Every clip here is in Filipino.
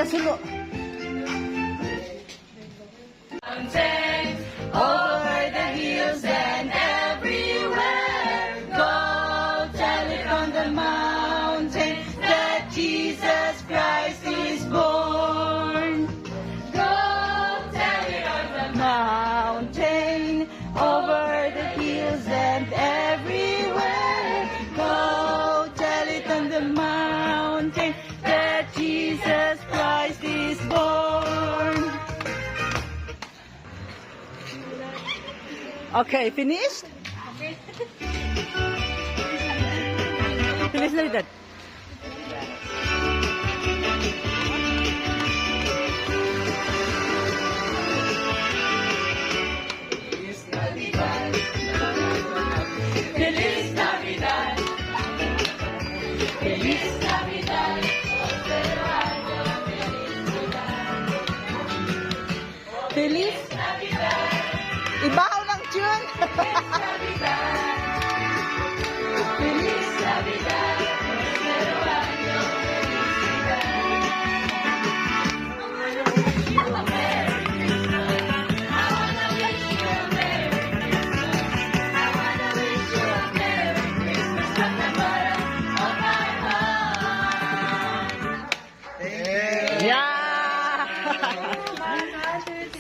sa sulo. Over the hills and everywhere, go tell it on the mountain that Jesus Christ is born. Go tell it on the mountain, over the hills and everywhere, go tell it on the mountain that Jesus Christ is born. Okay, finished? Finish na rin. Feliz Navidad. Feliz Navidad. Feliz Navidad. Ibahaw ng tune. Feliz Navidad.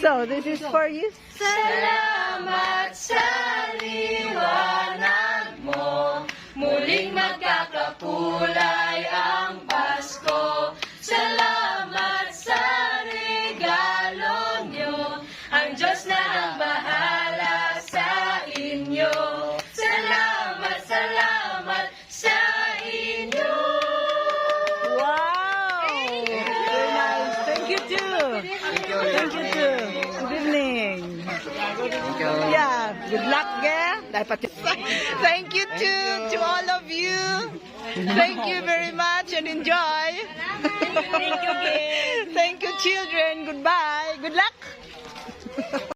So, this is for you. Salamat sa liwanag mo, muling magkakakulay ang Pasko. Salamat sa regalo nyo, ang Diyos na ang bahala sa inyo. Salamat, salamat sa inyo. Wow! Very nice. Thank you too. Thank you too. Good evening. Yeah, good luck, yeah. Thank you to all of you. Thank you very much and enjoy. Thank you, children. Goodbye. Good luck.